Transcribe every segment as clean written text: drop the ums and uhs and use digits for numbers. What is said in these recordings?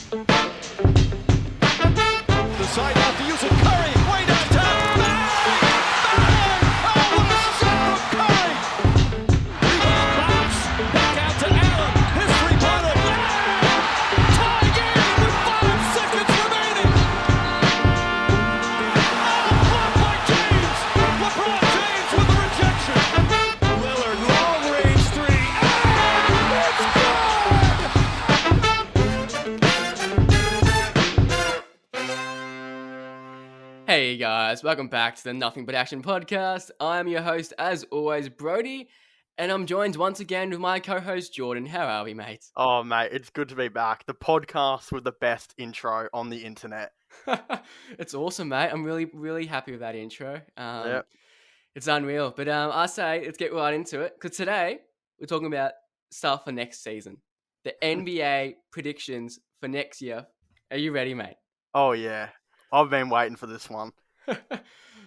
The side out to use it. Curry, way downtown. Bang! Oh, what a shot from Curry! Rebound bounce. Back out to Allen. His three-pointer. Tie game with 5 seconds remaining. Oh, blocked by James. LeBron James with the rejection. Lillard, long-range three. And it's Hey guys, welcome back to the Nothing But Action podcast. I'm your host, as always, Brodie, and I'm joined once again with my co-host, Jordan. How are we, mate? Oh, mate, it's good to be back. The podcast with the best intro on the internet. It's awesome, mate. I'm really happy with that intro. Yep. It's unreal. But I say, let's get right into it, because today we're talking about stuff for next season. The NBA predictions for next year. Are you ready, mate? Oh, yeah. I've been waiting for this one.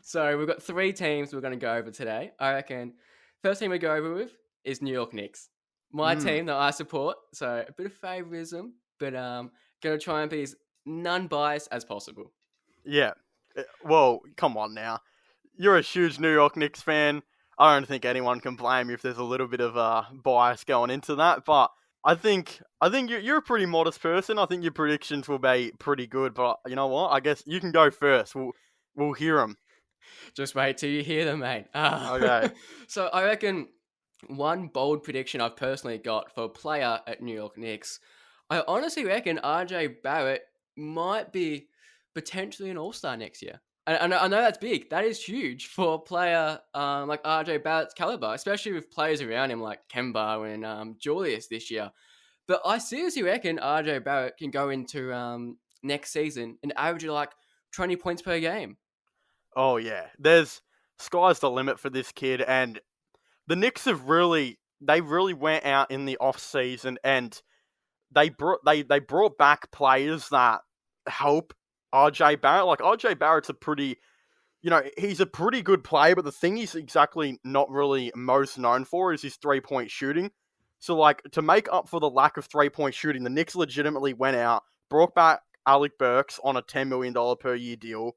So we've got 3 teams we're going to go over today. I reckon first team we go over with is New York Knicks. My team that I support. So a bit of favoritism, but going to try and be as non-biased as possible. Yeah. Well, come on now. You're a huge New York Knicks fan. I don't think anyone can blame you if there's a little bit of bias going into that, but I think you're a pretty modest person. I think your predictions will be pretty good, but you know what? I guess you can go first. We'll hear them. Just wait till you hear them, mate. Okay. So I reckon one bold prediction I've personally got for a player at New York Knicks, I honestly reckon RJ Barrett might be potentially an all-star next year. And I know that's big. That is huge for a player like RJ Barrett's caliber, especially with players around him like Kemba and Julius this year. But I seriously reckon RJ Barrett can go into next season and average like 20 points per game. Oh, yeah. Sky's the limit for this kid, and the Knicks really went out in the off-season and they brought back players that help RJ Barrett. Like, RJ Barrett's he's a pretty good player, but the thing he's exactly not really most known for is his three-point shooting. So, like, to make up for the lack of three-point shooting, the Knicks legitimately went out, brought back Alec Burks on a $10 million per year deal,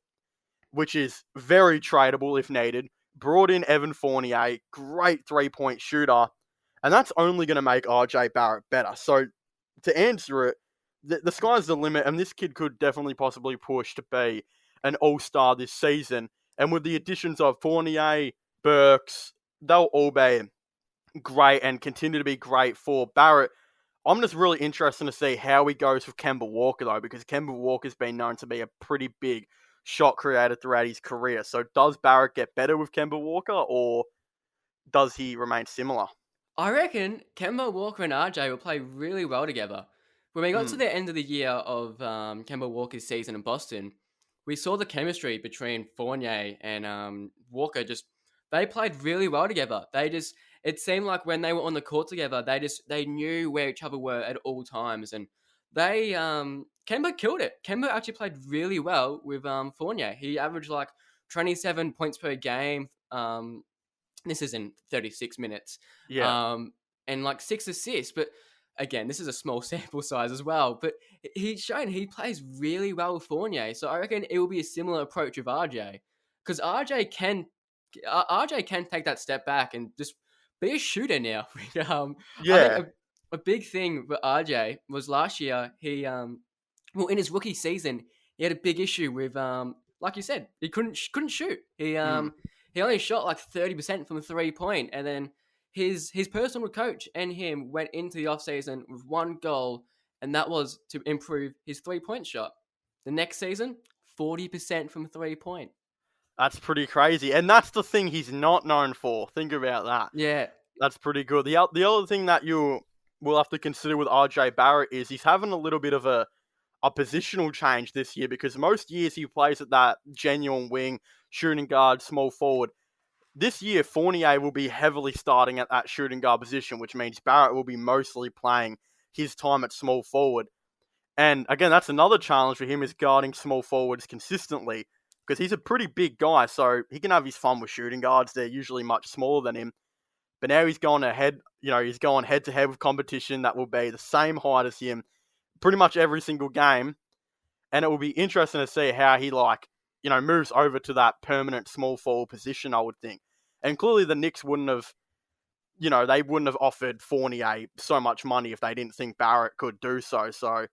which is very tradable if needed, brought in Evan Fournier, great three-point shooter, and that's only going to make RJ Barrett better. So, to answer it, the sky's the limit, and this kid could definitely possibly push to be an all-star this season. And with the additions of Fournier, Burks, they'll all be great and continue to be great for Barrett. I'm just really interested to see how he goes with Kemba Walker, though, because Kemba Walker's been known to be a pretty big shot creator throughout his career. So does Barrett get better with Kemba Walker, or does he remain similar? I reckon Kemba Walker and RJ will play really well together. When we got to the end of the year of Kemba Walker's season in Boston, we saw the chemistry between Fournier and Walker. They played really well together. It seemed like when they were on the court together, they knew where each other were at all times, and Kemba killed it. Kemba actually played really well with Fournier. He averaged like 27 points per game. This is in 36 minutes. Yeah. And like 6 assists, but again, this is a small sample size as well, but he's shown he plays really well with Fournier. So I reckon it will be a similar approach with RJ, because RJ can take that step back and just be a shooter now. I think a big thing for RJ was last year. He in his rookie season, he had a big issue with like you said, he couldn't shoot. He only shot like 30% from 3-point, and then his personal coach and him went into the offseason with one goal, and that was to improve his 3-point shot. The next season, 40% from 3-point. That's pretty crazy. And that's the thing he's not known for. Think about that. Yeah. That's pretty good. The other thing that you will have to consider with RJ Barrett is he's having a little bit of a positional change this year, because most years he plays at that genuine wing, shooting guard, small forward. This year, Fournier will be heavily starting at that shooting guard position, which means Barrett will be mostly playing his time at small forward. And again, that's another challenge for him, is guarding small forwards consistently, because he's a pretty big guy, so he can have his fun with shooting guards. They're usually much smaller than him. But now he's going head to head with competition that will be the same height as him, pretty much every single game. And it will be interesting to see how he, moves over to that permanent small forward position, I would think. And clearly the Knicks wouldn't have, they wouldn't have offered Fournier so much money if they didn't think Barrett could do so. So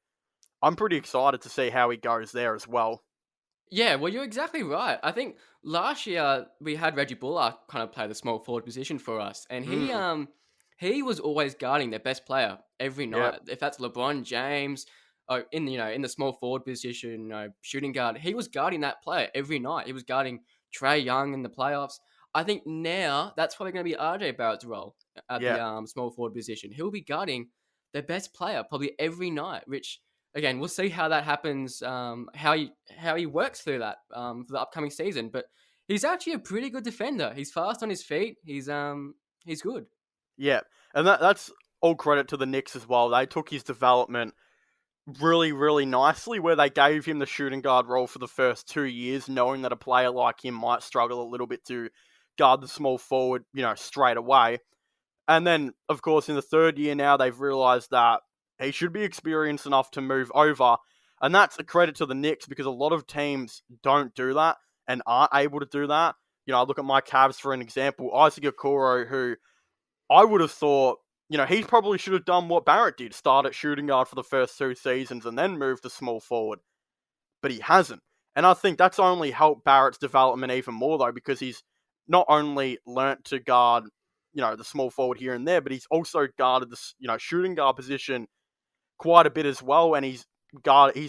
I'm pretty excited to see how he goes there as well. Yeah, well, you're exactly right. I think last year we had Reggie Bullock kind of play the small forward position for us, and he was always guarding their best player every Yep. night. If that's LeBron James, or in the small forward position, shooting guard, he was guarding that player every night. He was guarding Trey Young in the playoffs. I think now that's probably going to be RJ Barrett's role at Yeah. the small forward position. He'll be guarding their best player probably every night, which again, we'll see how that happens, how he works through that for the upcoming season. But he's actually a pretty good defender. He's fast on his feet. He's good. Yeah. And that's all credit to the Knicks as well. They took his development really, really nicely, where they gave him the shooting guard role for the first 2 years, knowing that a player like him might struggle a little bit to guard the small forward, straight away. And then, of course, in the third year now, they've realized that he should be experienced enough to move over. And that's a credit to the Knicks, because a lot of teams don't do that and aren't able to do that. I look at my Cavs for an example. Isaac Okoro, who I would have thought, he probably should have done what Barrett did, start at shooting guard for the first 2 seasons and then move to small forward. But he hasn't. And I think that's only helped Barrett's development even more, though, because he's not only learnt to guard, the small forward here and there, but he's also guarded the, shooting guard position quite a bit as well. And he's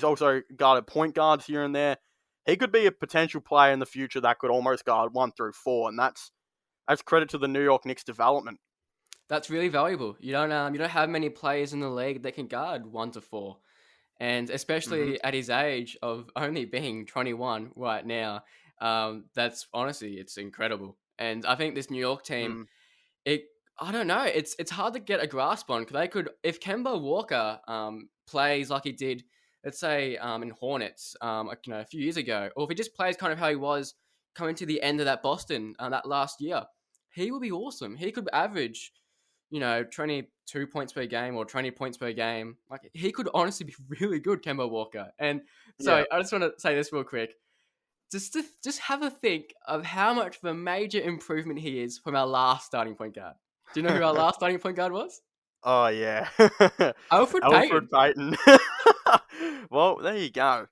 also guarded point guards here and there. He could be a potential player in the future that could almost guard 1 through 4. And that's credit to the New York Knicks development. That's really valuable. You don't have many players in the league that can guard 1 to 4, and especially at his age of only being 21 right now. That's honestly, it's incredible. And I think this New York team, I don't know, it's hard to get a grasp on, because they could, if Kemba Walker plays like he did, let's say in Hornets, a few years ago, or if he just plays kind of how he was coming to the end of that Boston that last year, he would be awesome. He could average 22 points per game or 20 points per game. Like, he could honestly be really good, Kemba Walker. And so I just want to say this real quick. Just have a think of how much of a major improvement he is from our last starting point guard. Do you know who our last starting point guard was? Oh, yeah. Alfred Payton. Well, there you go.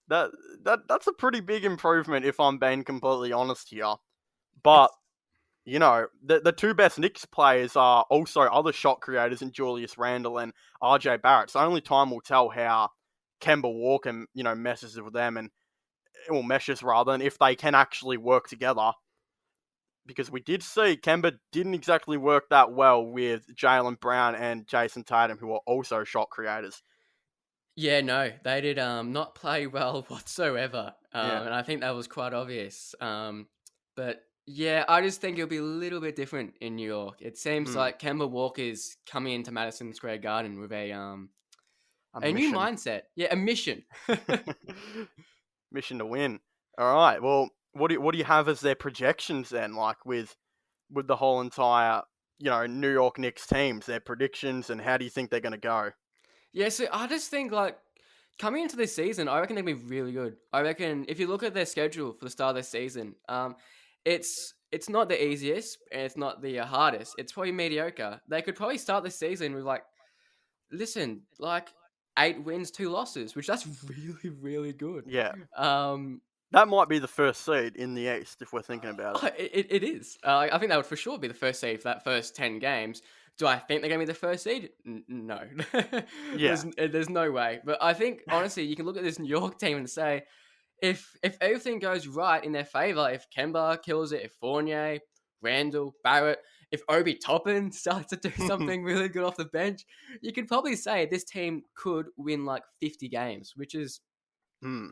That's a pretty big improvement, if I'm being completely honest here. But the 2 best Knicks players are also other shot creators in Julius Randle and RJ Barrett. So only time will tell how Kemba Walker, meshes with them, or meshes rather, and if they can actually work together. Because we did see Kemba didn't exactly work that well with Jaylen Brown and Jason Tatum, who are also shot creators. Yeah, no, they did not play well whatsoever. And I think that was quite obvious. But yeah, I just think it'll be a little bit different in New York. It seems like Kemba Walker's coming into Madison Square Garden with a new mindset. Yeah, a mission. Mission to win. All right. Well, what do you have as their projections then? Like with the whole entire New York Knicks teams, their predictions, and how do you think they're going to go? Yeah, so I just think, like, coming into this season, I reckon they'll be really good. I reckon if you look at their schedule for the start of this season, it's not the easiest and it's not the hardest. It's probably mediocre. They could probably start the season with 8 wins, 2 losses, which that's really, really good. Yeah. That might be the first seed in the East if we're thinking about it. It is. I think that would for sure be the first seed for that first 10 games. Do I think they're going to be the first seed? No. Yeah. There's no way. But I think, honestly, you can look at this New York team and say, if everything goes right in their favor, if Kemba kills it, if Fournier, Randall, Barrett, if Obi Toppin starts to do something really good off the bench, you could probably say this team could win 50 games, which is,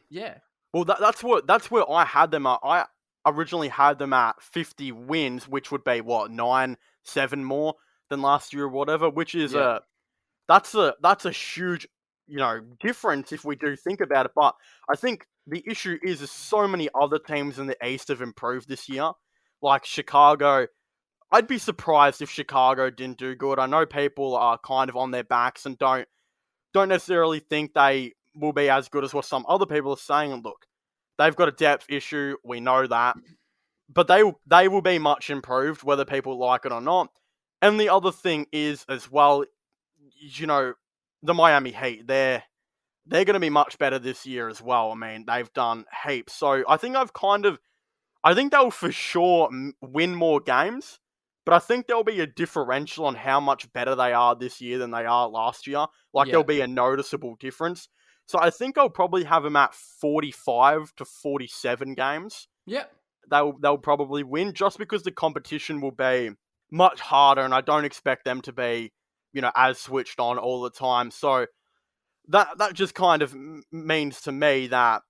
yeah. Well, that's where I had them at. I originally had them at 50 wins, which would be 9-7 more than last year or whatever, which is that's a huge difference if we do think about it. But I think the issue is so many other teams in the East have improved this year, like Chicago. I'd be surprised if Chicago didn't do good. I know people are kind of on their backs and don't don't necessarily think they will be as good as what some other people are saying. And look, they've got a depth issue. We know that. But they will be much improved, whether people like it or not. And the other thing is, as well, the Miami Heat, they're going to be much better this year as well. I mean, they've done heaps. So I think I think they'll for sure win more games, but I think there'll be a differential on how much better they are this year than they are last year. Like, Yeah. there'll be a noticeable difference. So I think I'll probably have them at 45 to 47 games. Yeah. They'll probably win just because the competition will be much harder, and I don't expect them to be, as switched on all the time. So that just kind of means to me that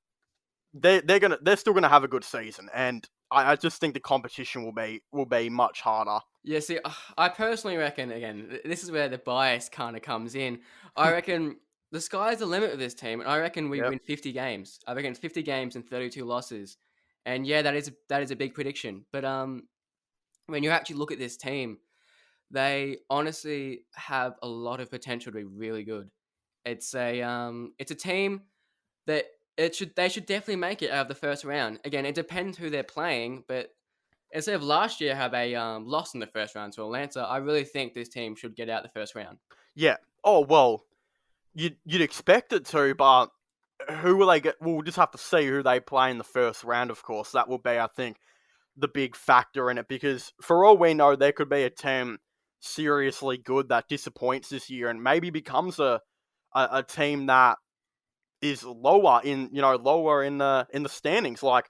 they're still gonna have a good season, and I just think the competition will be much harder. Yeah, see, I personally reckon, again, this is where the bias kind of comes in. I reckon the sky's the limit with this team, and I reckon we Yep. win 50 games. I reckon 50 games and 32 losses. And yeah, that is a big prediction. But when you actually look at this team, they honestly have a lot of potential to be really good. It's a team that they should definitely make it out of the first round. Again, it depends who they're playing, but instead of last year how they lost in the first round to Atlanta, I really think this team should get out the first round. Yeah. Oh well, you'd expect it to, but who will they get? We'll just have to see who they play in the first round. Of course, that will be, I think, the big factor in it, because for all we know, there could be a team seriously good that disappoints this year and maybe becomes a team that is lower in the standings. Like,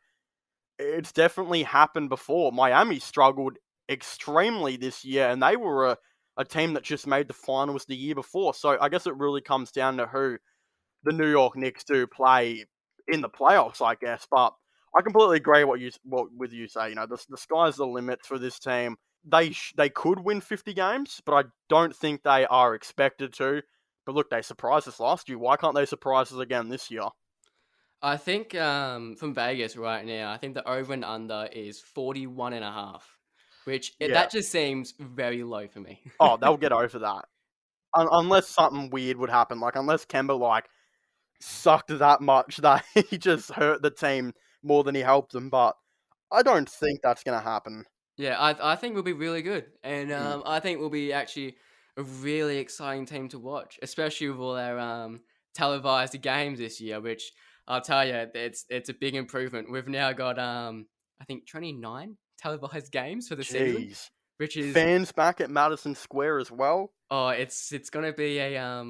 it's definitely happened before. Miami struggled extremely this year, and they were a team that just made the finals the year before. So I guess it really comes down to who the New York Knicks do play in the playoffs, I guess. But I completely agree with you say. The sky's the limit for this team. They could win 50 games, but I don't think they are expected to. But look, they surprised us last year. Why can't they surprise us again this year? I think from Vegas right now, I think the over and under is 41.5, which Yeah. that just seems very low for me. Oh, they'll get over that. Unless something weird would happen. Like, unless Kemba, sucked that much that he just hurt the team more than he helped them. But I don't think that's going to happen. Yeah, I think we'll be really good, and I think we'll be actually a really exciting team to watch, especially with all our televised games this year. Which I'll tell you, it's a big improvement. We've now got I think 29 televised games for the season, Jeez. which is Fans back at Madison Square as well. it's gonna be a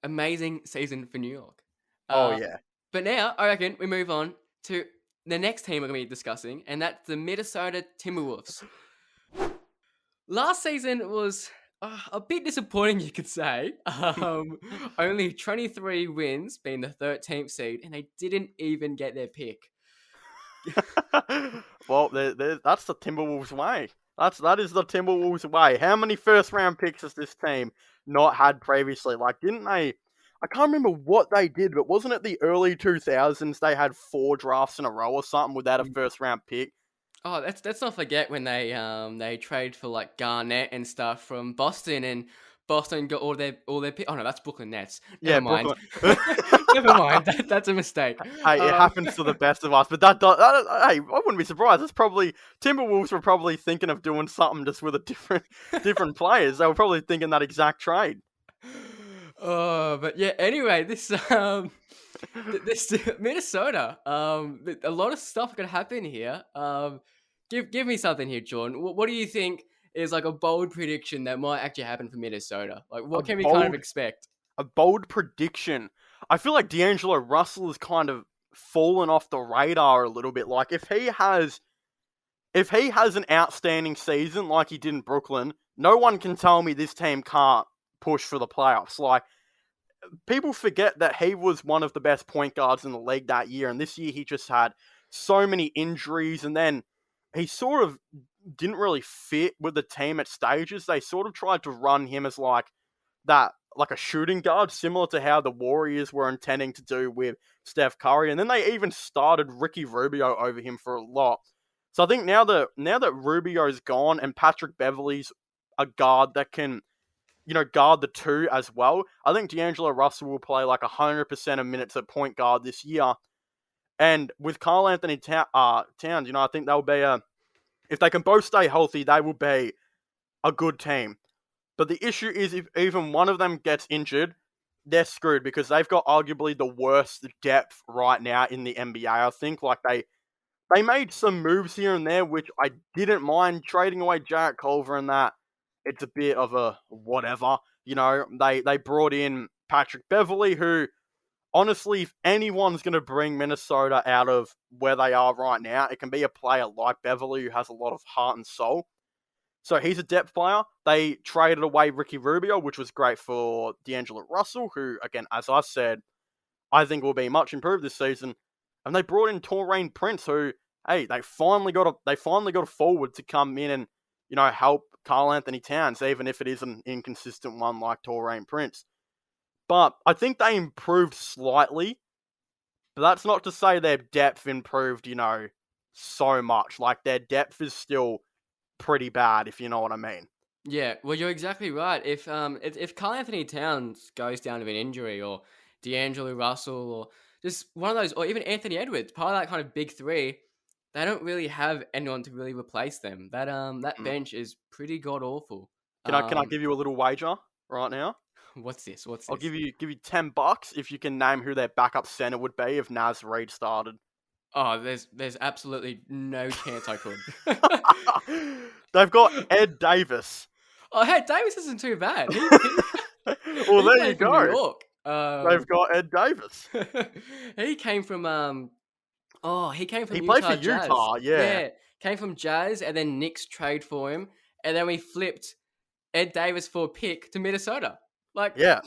amazing season for New York. Oh, yeah. But now I reckon we move on to the next team we're going to be discussing, and that's the Minnesota Timberwolves. Last season was a bit disappointing, you could say. Only 23 wins, being the 13th seed, and they didn't even get their pick. Well, that's the Timberwolves way. That is the Timberwolves way. How many first round picks has this team not had previously? Didn't they? I can't remember what they did, but wasn't it the early 2000s they had 4 drafts in a row or something without a first round pick? Oh, let's not forget when they trade for Garnett and stuff from Boston, and Boston got all their pick. Oh no, that's Brooklyn Nets. Never mind. Never mind. That's a mistake. Hey, it happens to the best of us, but hey, I wouldn't be surprised. It's probably Timberwolves were probably thinking of doing something just with a different players. They were probably thinking that exact trade. Oh, but yeah. Anyway, this Minnesota. A lot of stuff could happen here. Give me something here, Jordan. What do you think is a bold prediction that might actually happen for Minnesota? What can we kind of expect? A bold prediction. I feel like D'Angelo Russell has kind of fallen off the radar a little bit. If he has an outstanding season like he did in Brooklyn, no one can tell me this team can't push for the playoffs. People forget that he was one of the best point guards in the league that year, and this year he just had so many injuries, and then he sort of didn't really fit with the team at stages. They sort of tried to run him as a shooting guard, similar to how the Warriors were intending to do with Steph Curry, and then they even started Ricky Rubio over him for a lot. So I think now that Rubio's gone and Patrick Beverley's a guard that can guard the two as well. I think D'Angelo Russell will play like 100% of minutes at point guard this year. And with Karl Anthony Towns, I think they'll be if they can both stay healthy, they will be a good team. But the issue is if even one of them gets injured, they're screwed because they've got arguably the worst depth right now in the NBA. I think like they made some moves here and there, which I didn't mind trading away Jarrett Culver and that. It's a bit of a whatever. They brought in Patrick Beverley, who, honestly, if anyone's going to bring Minnesota out of where they are right now, it can be a player like Beverley who has a lot of heart and soul. So he's a depth player. They traded away Ricky Rubio, which was great for D'Angelo Russell, who, again, as I said, I think will be much improved this season. And they brought in Taurean Prince, who, hey, they finally got a forward to come in and, help Karl Anthony Towns, even if it is an inconsistent one like Taurean Prince. But I think they improved slightly. But that's not to say their depth improved, so much. Like, their depth is still pretty bad, if you know what I mean. Yeah, well, you're exactly right. If Karl Anthony Towns goes down with an injury, or D'Angelo Russell, or just one of those, or even Anthony Edwards, part of that kind of big three, they don't really have anyone to really replace them. That bench is pretty god awful. Can I give you a little wager right now? What's this? I'll give you $10 if you can name who their backup center would be if Naz Reid started. Oh, there's absolutely no chance I could. They've got Ed Davis. Oh, hey, Davis isn't too bad. Well, there you for go. New York. They've got Ed Davis. He came from he came from He Utah played for Jazz. Utah, yeah. Came from Jazz, and then Knicks trade for him, and then we flipped Ed Davis for a pick to Minnesota. Like, yeah.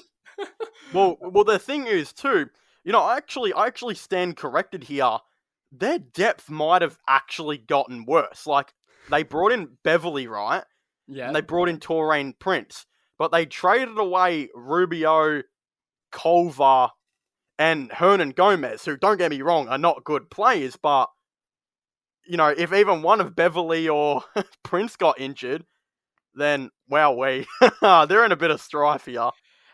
Well, the thing is too, I actually stand corrected here. Their depth might have actually gotten worse. Like, they brought in Beverly, right? Yeah. And they brought in Taurean Prince, but they traded away Rubio, Culver, and Hernan Gomez, who, don't get me wrong, are not good players, but, if even one of Beverly or Prince got injured, then, wow, they're in a bit of strife here.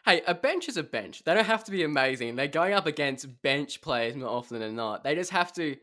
Hey, a bench is a bench. They don't have to be amazing. They're going up against bench players more often than not. They just have to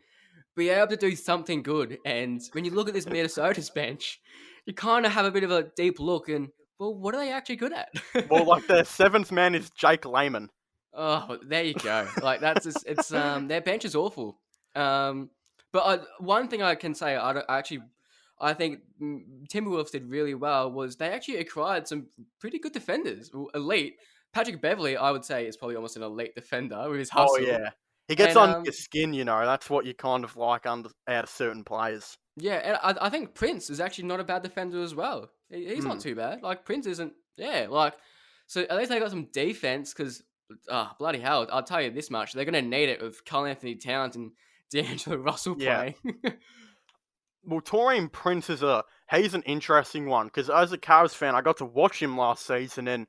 be able to do something good. And when you look at this Minnesota's bench, you kind of have a bit of a deep look and, well, what are they actually good at? Well, like, their seventh man is Jake Layman. Oh, there you go. Like, that's just, it's their bench is awful. But one thing I can say, I think Timberwolves did really well was they actually acquired some pretty good defenders, elite. Patrick Beverley, I would say, is probably almost an elite defender with his hustle. Oh, yeah. He gets under your skin, That's what you kind of like out of certain players. Yeah, and I think Prince is actually not a bad defender as well. He's not too bad. Like, Prince isn't... Yeah, like... So at least they got some defense, because... bloody hell, I'll tell you this much. They're going to need it with Karl Anthony Towns and D'Angelo Russell playing. Well, Taurean Prince he's an interesting one, because as a Cavs fan, I got to watch him last season and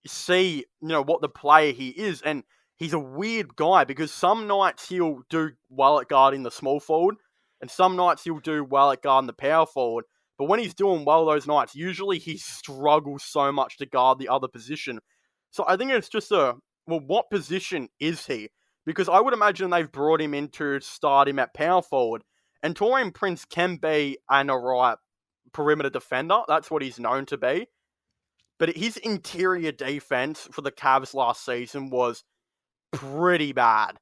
see, what the player he is, and he's a weird guy, because some nights he'll do well at guarding the small forward, and some nights he'll do well at guarding the power forward, but when he's doing well those nights, usually he struggles so much to guard the other position. So I think it's just what position is he? Because I would imagine they've brought him in to start him at power forward, and Taurean Prince can be an alright perimeter defender. That's what he's known to be. But his interior defense for the Cavs last season was pretty bad,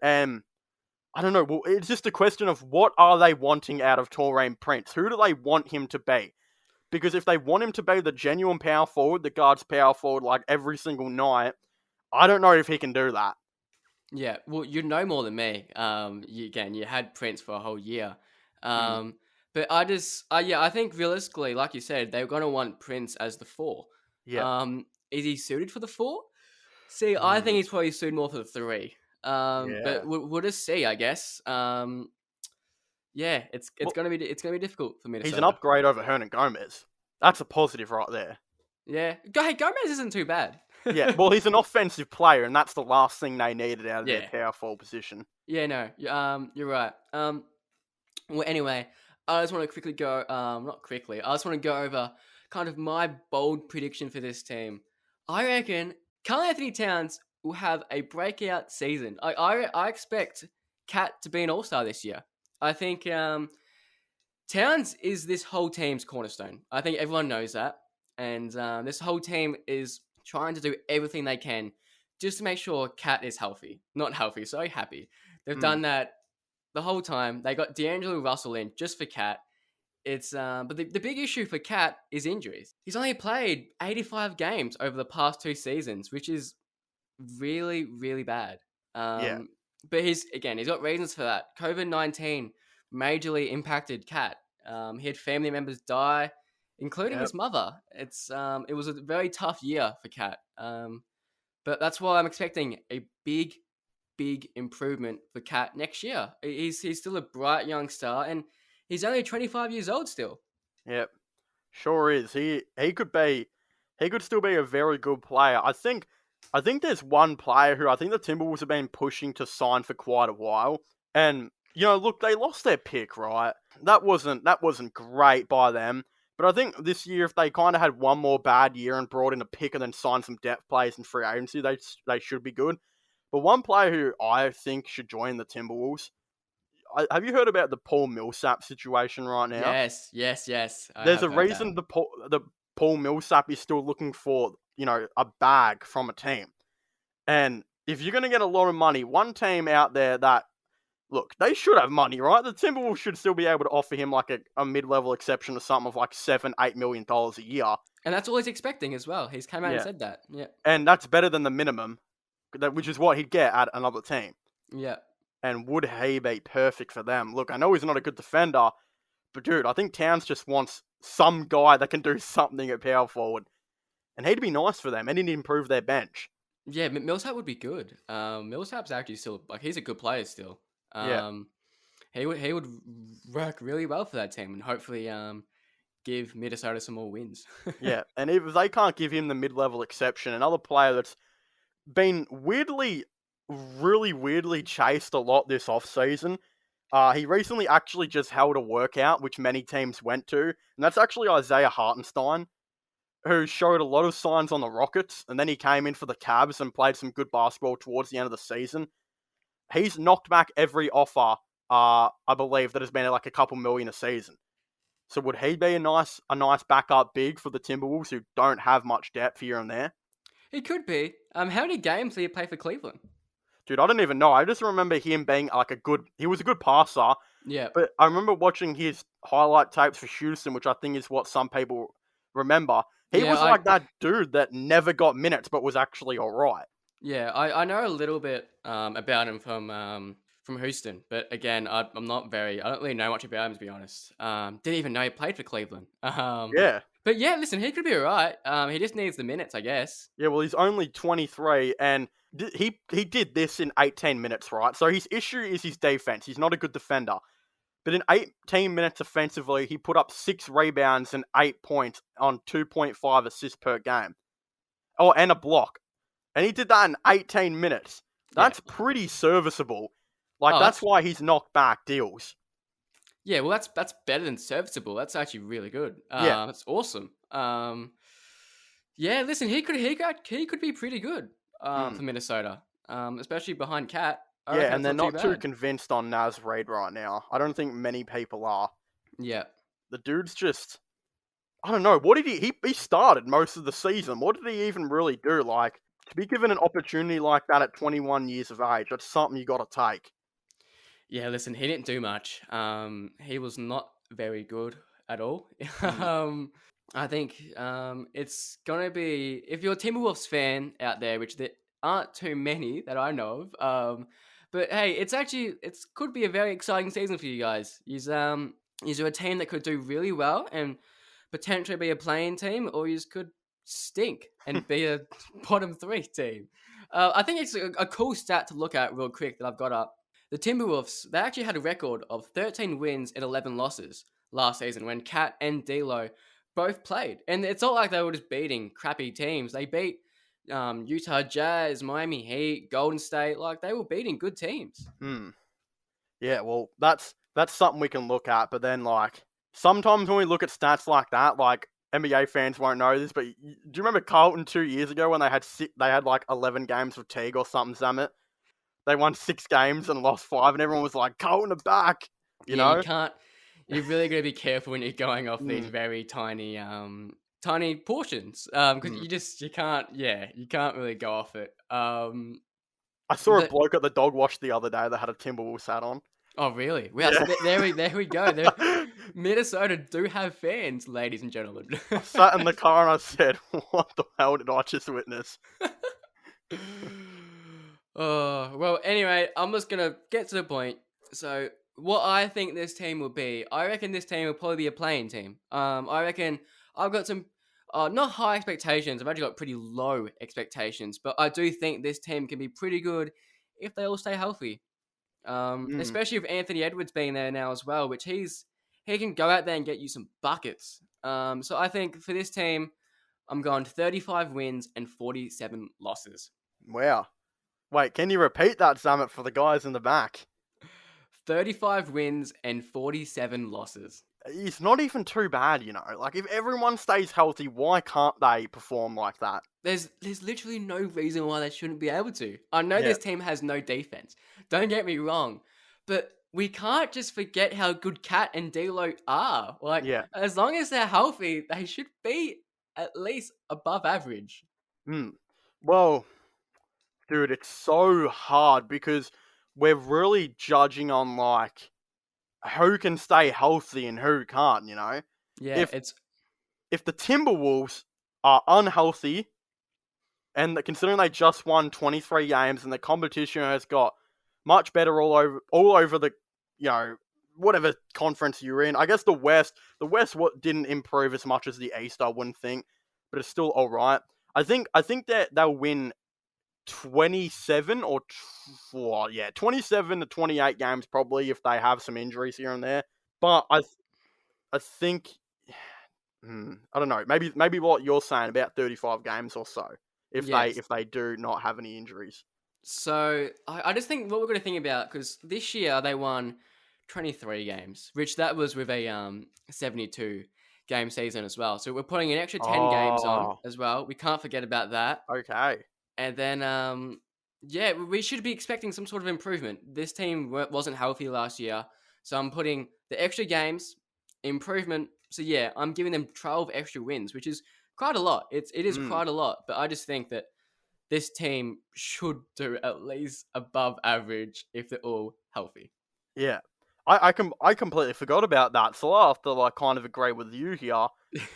And I don't know. Well, it's just a question of what are they wanting out of Taurean Prince? Who do they want him to be? Because if they want him to be the genuine power forward, the guards power forward like every single night, I don't know if he can do that. Yeah, well, you know more than me. You had Prince for a whole year. But I think realistically, like you said, they're going to want Prince as the 4. Yeah. Is he suited for the 4? See, I think he's probably suited more for the 3. But we'll just see, I guess. It's going to be difficult for Minnesota. He's an upgrade over Hernan Gomez. That's a positive right there. Yeah. Hey, Gomez isn't too bad. Yeah, well, he's an offensive player, and that's the last thing they needed out of their power forward position. Yeah, no, you're right. Well, anyway, I just want to quickly go, I just want to go over kind of my bold prediction for this team. I reckon Karl Anthony Towns will have a breakout season. I expect Cat to be an all-star this year. I think Towns is this whole team's cornerstone. I think everyone knows that. And this whole team is trying to do everything they can just to make sure Cat is healthy. Not healthy, sorry, happy. They've done that the whole time. They got D'Angelo Russell in just for Cat. It's but the big issue for Cat is injuries. He's only played 85 games over the past 2 seasons, which is really, really bad. Yeah. But he's got reasons for that. COVID-19 majorly impacted Cat. He had family members die, including his mother. It was a very tough year for Cat. But that's why I'm expecting a big improvement for Cat next year. He's still a bright young star, and he's only 25 years old still. Yep. Sure is. He could still be a very good player. I think there's one player who I think the Timberwolves have been pushing to sign for quite a while. And, look, they lost their pick, right? That wasn't great by them. But I think this year, if they kind of had one more bad year and brought in a pick and then signed some depth players in free agency, they should be good. But one player who I think should join the Timberwolves, have you heard about the Paul Millsap situation right now? Yes. There's a reason the Paul Millsap is still looking for, a bag from a team. And if you're going to get a lot of money, one team out there that, look, they should have money, right? The Timberwolves should still be able to offer him like a mid-level exception or something of like $7-8 million a year. And that's all he's expecting as well. He's come out and said that. Yeah. And that's better than the minimum, which is what he'd get at another team. Yeah. And would he be perfect for them? Look, I know he's not a good defender, but dude, I think Towns just wants some guy that can do something at power forward. And he'd be nice for them, and he'd improve their bench. Yeah, Millsap would be good. Millsap's actually still, he's a good player still. He would work really well for that team, and hopefully give Minnesota some more wins. Yeah, and if they can't give him the mid-level exception, another player that's been really weirdly chased a lot this offseason. He recently actually just held a workout, which many teams went to, and that's actually Isaiah Hartenstein, who showed a lot of signs on the Rockets, and then he came in for the Cavs and played some good basketball towards the end of the season. He's knocked back every offer, I believe, that has been like a couple million a season. So would he be a nice backup big for the Timberwolves, who don't have much depth here and there? He could be. How many games did he play for Cleveland? Dude, I don't even know. I just remember him being he was a good passer. Yeah. But I remember watching his highlight tapes for Houston, which I think is what some people remember. He was like that dude that never got minutes, but was actually alright. Yeah, I know a little bit about him from Houston, but again, I don't really know much about him, to be honest. Didn't even know he played for Cleveland. Yeah. But yeah, listen, he could be alright. He just needs the minutes, I guess. Yeah, well, he's only 23, and he did this in 18 minutes, right? So his issue is his defense. He's not a good defender. But in 18 minutes offensively, he put up 6 rebounds and 8 points on 2.5 assists per game. Oh, and a block. And he did that in 18 minutes. That's pretty serviceable. That's why he's knocked back deals. Yeah, well, that's better than serviceable. That's actually really good. That's awesome. Yeah, listen, he could be pretty good for Minnesota, especially behind Cat. Yeah, and they're not too convinced on Naz Reid right now. I don't think many people are. Yeah. The dude's just, I don't know. What did he started most of the season. What did he even really do? To be given an opportunity like that at 21 years of age, that's something you got to take. Yeah, listen, he didn't do much. He was not very good at all. I think it's going to be, if you're a Timberwolves fan out there, which there aren't too many that I know of, but hey, it could be a very exciting season for you guys. You're a team that could do really well and potentially be a playing team, or you could stink and be a bottom 3 team. I think it's a cool stat to look at real quick that I've got up. The Timberwolves, they actually had a record of 13 wins and 11 losses last season when Cat and D'Lo both played. And it's not like they were just beating crappy teams. They beat Utah Jazz, Miami Heat, Golden State. They were beating good teams. Yeah, well, that's something we can look at. But then, sometimes when we look at stats like that, NBA fans won't know this, but do you remember Carlton 2 years ago when they had like 11 games of Teague or something, Zamet? They won 6 games and lost 5, and everyone was like, Carlton are back, you Yeah, you know? can't. You've really got to be careful when you're going off these Mm, very tiny portions. Because mm. you can't really go off it. I saw a But bloke at the dog wash the other day that had a Timberwolves hat on. oh, really? Well, so Yeah. there we go. There, Minnesota do have fans, ladies and gentlemen. I sat in the car and I said, what the hell did I just witness? Oh, well, anyway, I'm just going to get to the point. So, what I think this team will be, I reckon this team will probably be a playing team. I reckon I've got some, not high expectations. I've actually got pretty low expectations, but I do think this team can be pretty good if they all stay healthy. Mm. Especially with Anthony Edwards being there now as well, which he can go out there and get you some buckets. So I think for this team, I'm going 35 wins and 47 losses. Wow. Wait, can you repeat that, Zamet, for the guys in the back? 35 wins and 47 losses. It's not even too bad, you know. Like, if everyone stays healthy, why can't they perform like that? There's literally no reason why they shouldn't be able to. I know Yeah. this team has no defense. Don't get me wrong, but we can't just forget how good Cat and D'Lo are. Like, Yeah. as long as they're healthy, they should be at least above average. Hmm. Well, dude, it's so hard because we're really judging on, like, who can stay healthy and who can't, you know? Yeah, If it's if the Timberwolves are unhealthy, and considering they just won 23 games and the competition has got much better all over the, you know, whatever conference you're in. I guess the West didn't improve as much as the East, I wouldn't think, but it's still all right. I think that they'll win 27 or 27 to 28 games probably if they have some injuries here and there. But I think I don't know, maybe what you're saying about 35 games or so yes. if they do not have any injuries. So I just think what we're going to think about, because this year they won 23 games, which that was with a 72 game season as well. So we're putting an extra 10 games on Oh, as well. We can't forget about that. okay. And then yeah, we should be expecting some sort of improvement. This team wasn't healthy last year, so I'm putting the extra games improvement. So yeah, I'm giving them 12 extra wins, which is quite a lot. It is Mm, quite a lot, but I just think that this team should do at least above average if they're all healthy. yeah. I completely forgot about that, so I'll have to like kind of agree with you here.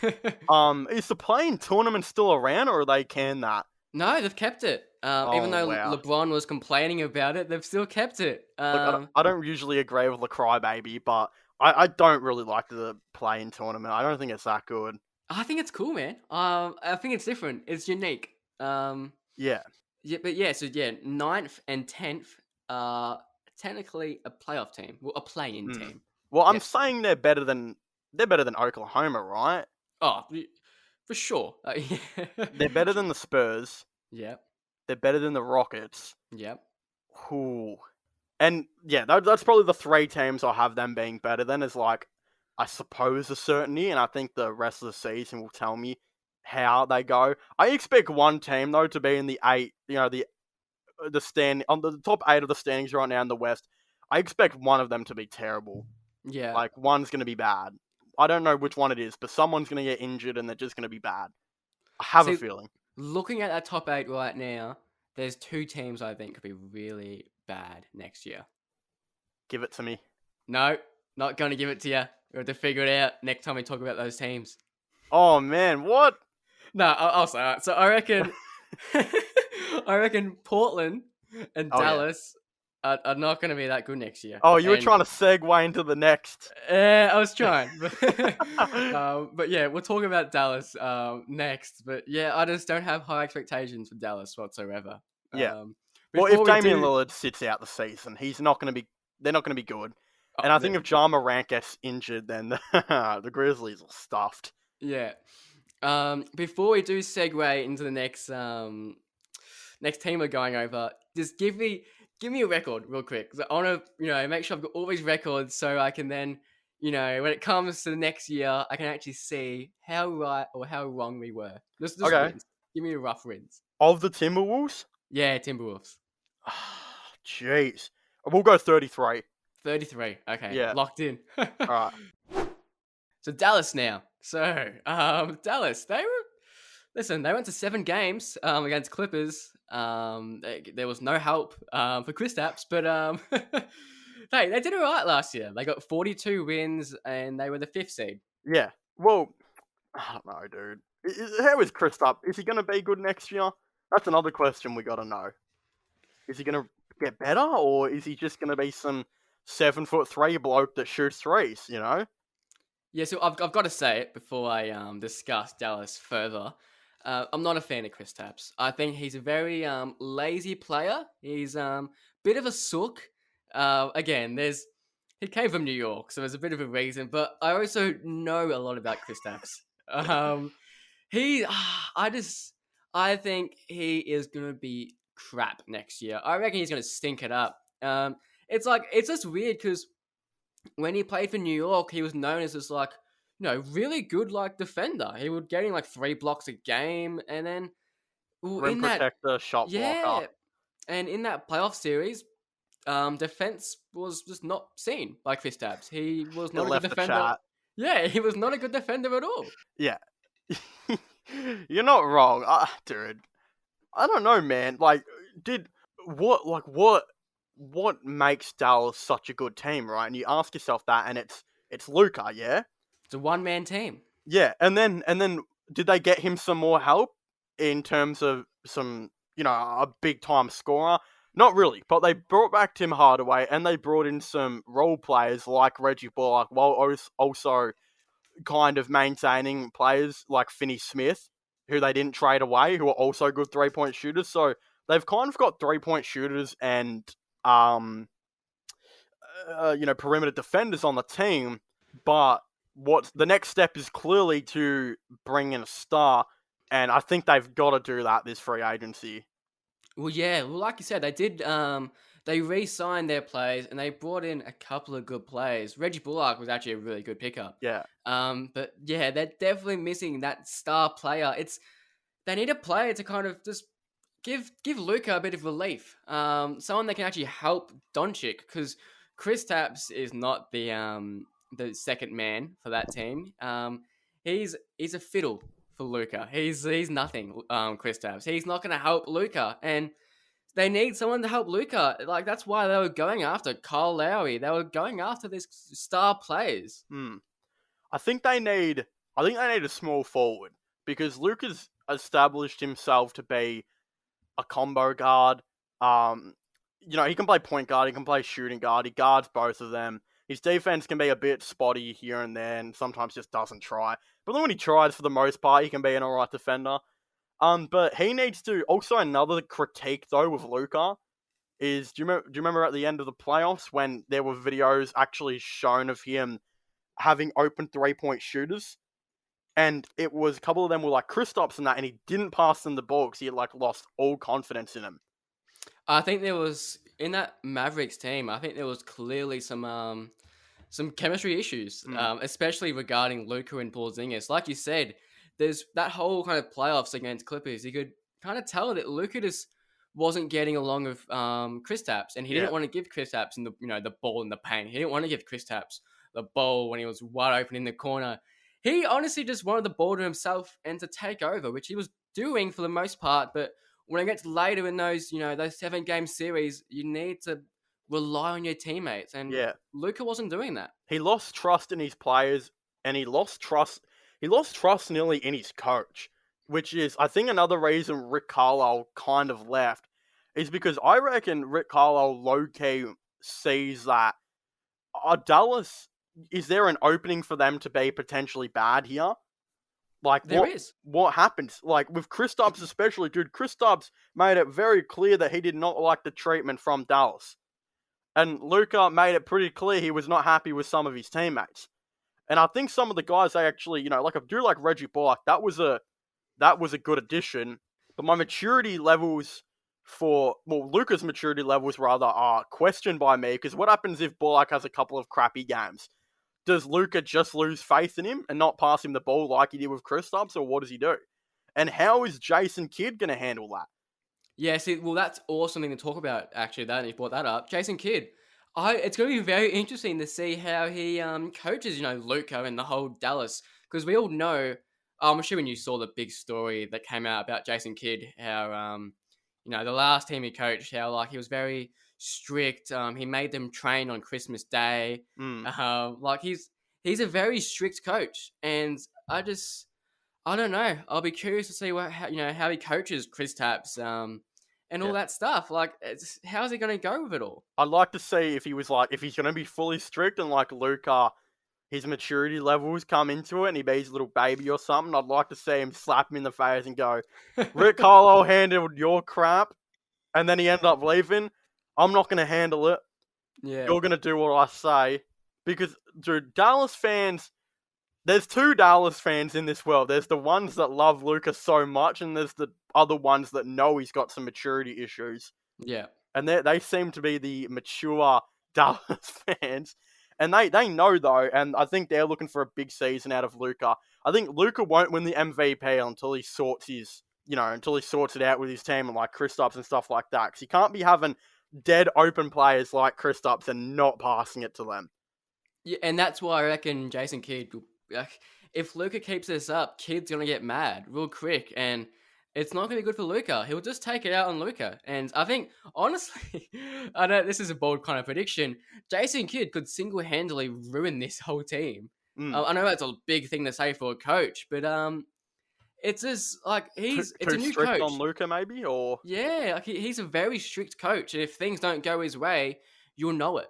Is the playing tournament still around, or are they canned that? No, they've kept it. Even Oh though wow. LeBron was complaining about it, they've still kept it. Look, I don't usually agree with the crybaby, but I don't really like the playing tournament. I don't think it's that good. I think it's cool, man. I think it's different. It's unique. Yeah. Yeah, but yeah, so yeah, 9th and 10th are technically a playoff team. Well, a play-in Mm. team. Well, I'm Yeah. saying they're better than Oklahoma, right? Oh, for sure. They're better than the Spurs. Yep. They're better than the Rockets. Yep. Ooh. And yeah, that's probably the 3 teams I'll have them being better than is like, I suppose a certainty, and I think the rest of the season will tell me how they go. I expect one team though to be in the 8, you know, the stand on the top 8 of the standings right now in the West. I expect one of them to be terrible. Yeah. Like one's going to be bad. I don't know which one it is, but someone's going to get injured and they're just going to be bad. I have a See, feeling. looking at that top 8 right now, there's 2 teams I think could be really bad next year. Give it to me. No, not going to give it to you. We have to figure it out next time we talk about those teams. Oh man, what? No, I'll say it. So I reckon, I reckon Portland and Oh, yeah. Dallas are not going to be that good next year. Oh, you were And- trying to segue into the next. I was trying, but yeah, we'll talk about Dallas next. But yeah, I just don't have high expectations for Dallas whatsoever. Yeah. Um, Well, if before we Damian do- Lillard sits out the season, he's not going to be. They're not going to be good. Oh, And I think if Ja Morant gets injured, then the Grizzlies are stuffed. yeah. Before we do segue into the next team we're going over, just give me a record real quick. 'Cause I want to, make sure I've got all these records so I can then, when it comes to the next year, I can actually see how right or how wrong we were. Just Okay. wins. Give me a rough wins. Of the Timberwolves? Yeah, Timberwolves. Jeez. We'll go 33. 33. Okay, Yeah. locked in. Alright. So Dallas now. So Dallas, they went to 7 games against Clippers. There was no help for Kristaps, but hey, they did all right last year. They got 42 wins and they were the 5th seed. Yeah. Well, I don't know, dude. How is Kristaps? Is he going to be good next year? That's another question we got to know. Is he going to get better, or is he just going to be some 7'3" bloke that shoots threes, Yeah, so I've got to say it before I discuss Dallas further. I'm not a fan of Kristaps. I think he's a very lazy player. He's bit of a sook. Again, he came from New York, so there's a bit of a reason. But I also know a lot about Kristaps. He, I think he is gonna be crap next year. I reckon he's gonna stink it up. It's just weird because when he played for New York, he was known as this really good defender. He would getting 3 blocks a game, and then Rim in that protector, shot yeah, blocker. and in that playoff series, defense was just not seen by Kristaps. He was It not a good left the defender. chat. Yeah, he was not a good defender at all. Yeah. You're not wrong. Dude. I don't know, man. What makes Dallas such a good team, right? And you ask yourself that, and it's Luka, yeah? It's a one-man team. Yeah, and then did they get him some more help in terms of some, a big time scorer? Not really, but they brought back Tim Hardaway and they brought in some role players like Reggie Bullock, while also kind of maintaining players like Finney Smith, who they didn't trade away, who are also good 3-point shooters. So they've kind of got 3-point shooters and perimeter defenders on the team, but what the next step is clearly to bring in a star, and I think they've got to do that this free agency. Well, yeah. Well, like you said, they did. They re-signed their players and they brought in a couple of good players. Reggie Bullock was actually a really good pickup. Yeah. But yeah, they're definitely missing that star player. They need a player to kind of just give Luka a bit of relief. Someone that can actually help Doncic, because Kristaps is not the second man for that team. He's a fiddle for Luka. He's nothing. Kristaps. He's not going to help Luka, and they need someone to help Luka. That's why they were going after Kyle Lowry. They were going after these star players. I think they need a small forward, because Luka's established himself to be a combo guard. He can play point guard, he can play shooting guard, he guards both of them. His defense can be a bit spotty here and there, and sometimes just doesn't try. But then when he tries, for the most part, he can be an alright defender. But he needs to. Also, another critique though with Luka is, do you remember at the end of the playoffs when there were videos actually shown of him having open 3-point shooters, and it was a couple of them were like Kristaps and that, and he didn't pass them the ball because he had lost all confidence in him. I think there was in that Mavericks team. I think there was clearly some chemistry issues, especially regarding Luka and Porzingis. Like you said, there's that whole kind of playoffs against Clippers. You could kind of tell that Luka just wasn't getting along with Kristaps, and he didn't want to give Kristaps the ball in the paint. He didn't want to give Kristaps the ball when he was wide open in the corner. He honestly just wanted the ball to himself and to take over, which he was doing for the most part. But when it gets later in those 7-game series, you need to rely on your teammates, and Luka wasn't doing that. He lost trust in his players, and he lost trust nearly in his coach, which is, I think, another reason Rick Carlisle kind of left, is because I reckon Rick Carlisle low-key sees that Dallas, is there an opening for them to be potentially bad here? There is. What happens? With Kristaps especially, dude, Kristaps made it very clear that he did not like the treatment from Dallas. And Luka made it pretty clear he was not happy with some of his teammates. And I think some of the guys they actually, a dude like Reggie Bullock, that was a good addition. But my maturity levels Luka's maturity levels rather are questioned by me, because what happens if Bullock has a couple of crappy games? does Luka just lose faith in him and not pass him the ball like he did with Kristaps, or what does he do? And how is Jason Kidd going to handle that? Yeah, see, well, that's awesome thing to talk about, actually, that you brought that up. Jason Kidd. It's going to be very interesting to see how he coaches, Luka and the whole Dallas. Because we all know, I'm assuming you saw the big story that came out about Jason Kidd, how, the last team he coached, how, like, he was very strict. He made them train on Christmas Day. Mm, He's a very strict coach. And I don't know. I'll be curious to see how he coaches Chris Tapps, and all yeah. that stuff. Like, how's he going to go with it all? I'd like to see if he's going to be fully strict and like Luka, his maturity levels come into it and he be his little baby or something. I'd like to see him slap him in the face and go, Rick Carlisle handled your crap, and then he ended up leaving. I'm not going to handle it. Yeah, You're going to do what I say. Because, dude, Dallas fans, there's two Dallas fans in this world. There's the ones that love Luka so much, and there's the other ones that know he's got some maturity issues. yeah, And they seem to be the mature Dallas fans. And they know, though, and I think they're looking for a big season out of Luka. I think Luka won't win the MVP until he sorts it out with his team and like Kristaps and stuff like that. Because he can't be having dead open players like Kristaps and not passing it to them. yeah. And that's why I reckon Jason Kidd, like, if Luka keeps this up, Kidd's going to get mad real quick, and it's not going to be good for Luka. He'll just take it out on Luka. And I think, honestly, I know this is a bold kind of prediction, Jason Kidd could single-handedly ruin this whole team. Mm. I know that's a big thing to say for a coach, but it's just like it's a new strict coach. on Luka, maybe, or Yeah, like he's a very strict coach, and if things don't go his way, you'll know it.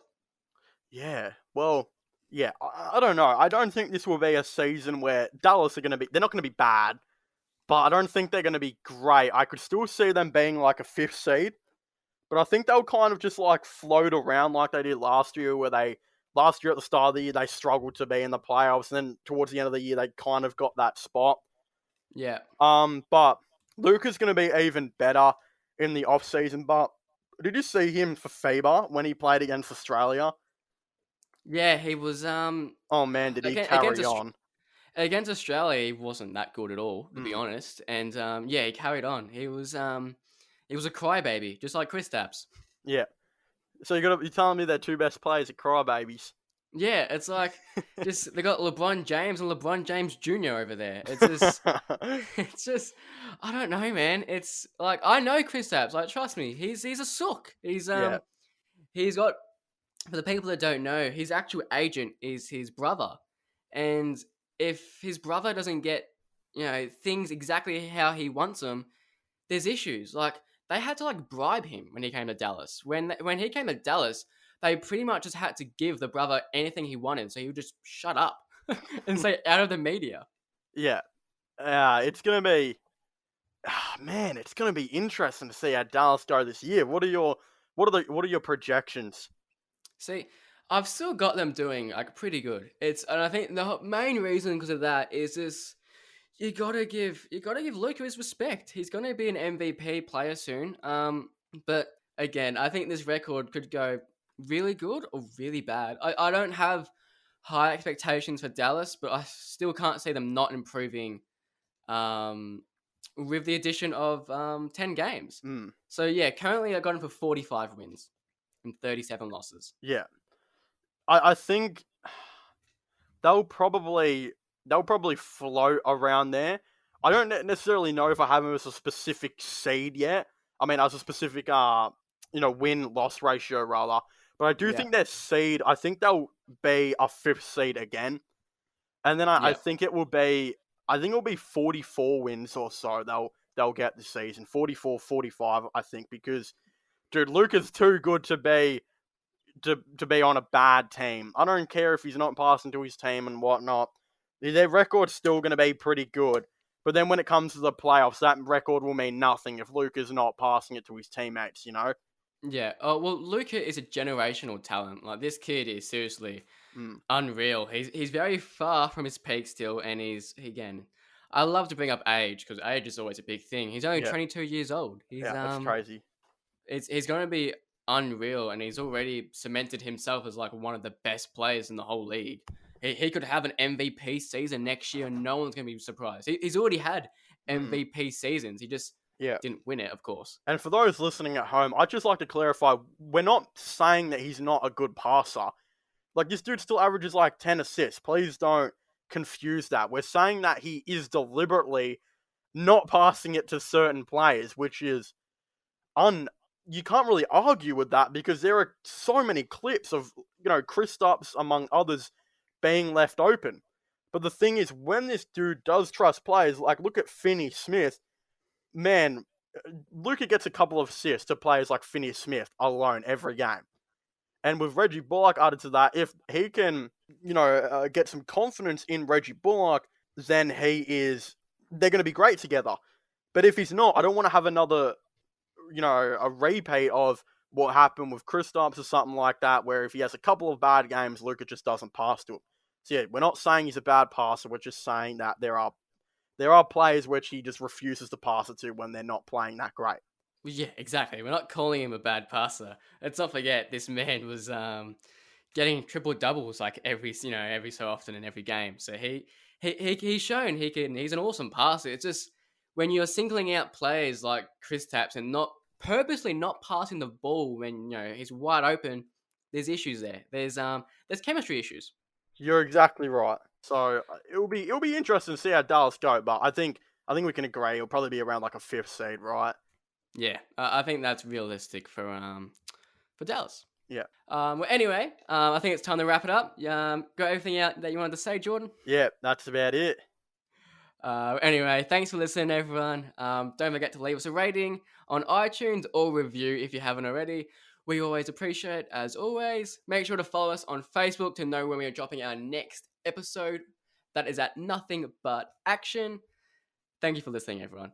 yeah. Well, yeah. I don't know. I don't think this will be a season where Dallas they're not going to be bad, but I don't think they're going to be great. I could still see them being like a 5th seed, but I think they'll kind of just like float around like they did last year, last year at the start of the year they struggled to be in the playoffs, and then towards the end of the year they kind of got that spot. Yeah. But Luka's going to be even better in the off season. But did you see him for FIBA when he played against Australia? Yeah, he was Oh man, did he against carry on? against Australia. He wasn't that good at all, to be Mm. honest. And yeah, he carried on. He was a crybaby, just like Chris Tapps. Yeah. So you're telling me their two best players are crybabies? Yeah, it's like just they got LeBron James and LeBron James Jr. over there. It's just I don't know, man. It's like I know Chris Tapps. Like, trust me, he's a sook. Yeah. He's got, for the people that don't know, his actual agent is his brother. And if his brother doesn't get, things exactly how he wants them, there's issues. Like, they had to like bribe him when he came to Dallas. When he came to Dallas, they pretty much just had to give the brother anything he wanted, so he would just shut up and say out of the media. Yeah. It's gonna be man, it's gonna be interesting to see how Dallas go this year. What are your projections? See, I've still got them doing like pretty good. And I think the main reason because of that is this: you gotta give Luka his respect. He's gonna be an MVP player soon. But again, I think this record could go really good or really bad. I don't have high expectations for Dallas, but I still can't see them not improving. With the addition of 10 games. Mm. So yeah, currently I got him for 45 wins and 37 losses. Yeah. I think they'll probably float around there. I don't necessarily know if I have them as a specific seed yet. I mean, as a specific win-loss ratio rather. But I do think their seed, I think they'll be a 5th seed again. And then I think it will be 44 wins or so they'll get this season. 44, 45, I think, because dude, Luka's too good to be on a bad team. I don't care if he's not passing to his team and whatnot. Their record's still going to be pretty good. But then when it comes to the playoffs, that record will mean nothing if Luka's not passing it to his teammates, Yeah. Oh, well, Luka is a generational talent. Like, this kid is seriously unreal. He's very far from his peak still, and again, I love to bring up age because age is always a big thing. He's only 22 years old. That's crazy. He's going to be unreal, and he's already cemented himself as like one of the best players in the whole league. he could have an MVP season next year and no one's going to be surprised. He's already had MVP seasons. He just Yeah. didn't win it, of course. And for those listening at home, I'd just like to clarify, we're not saying that he's not a good passer. Like, this dude still averages like 10 assists. Please don't confuse that. We're saying that he is deliberately not passing it to certain players, which is you can't really argue with that because there are so many clips of, Kristaps, among others, being left open. But the thing is, when this dude does trust players, like, look at Finney Smith, man, Luka gets a couple of assists to players like Finney Smith alone every game. And with Reggie Bullock added to that, if he can, get some confidence in Reggie Bullock, then they're going to be great together. But if he's not, I don't want to have another, a repeat of what happened with Kristaps or something like that, where if he has a couple of bad games, Luka just doesn't pass to him. So yeah, we're not saying he's a bad passer. We're just saying that there are players which he just refuses to pass it to when they're not playing that great. Yeah, exactly. We're not calling him a bad passer. Let's not forget this man was getting triple doubles like every so often in every game. So he's shown he's an awesome passer. It's just when you're singling out players like Kristaps and not purposely not passing the ball when he's wide open, there's issues there. There's chemistry issues. You're exactly right. So it'll be interesting to see how Dallas go, but I think we can agree it'll probably be around like a 5th seed, right? Yeah, I think that's realistic for Dallas. Yeah. Well, anyway, I think it's time to wrap it up. Got everything out that you wanted to say, Jordan? Yeah, that's about it. Anyway, thanks for listening, everyone. Don't forget to leave us a rating on iTunes or review if you haven't already. We always appreciate it, as always. Make sure to follow us on Facebook to know when we are dropping our next episode. That is at Nothing But Action. Thank you for listening, everyone.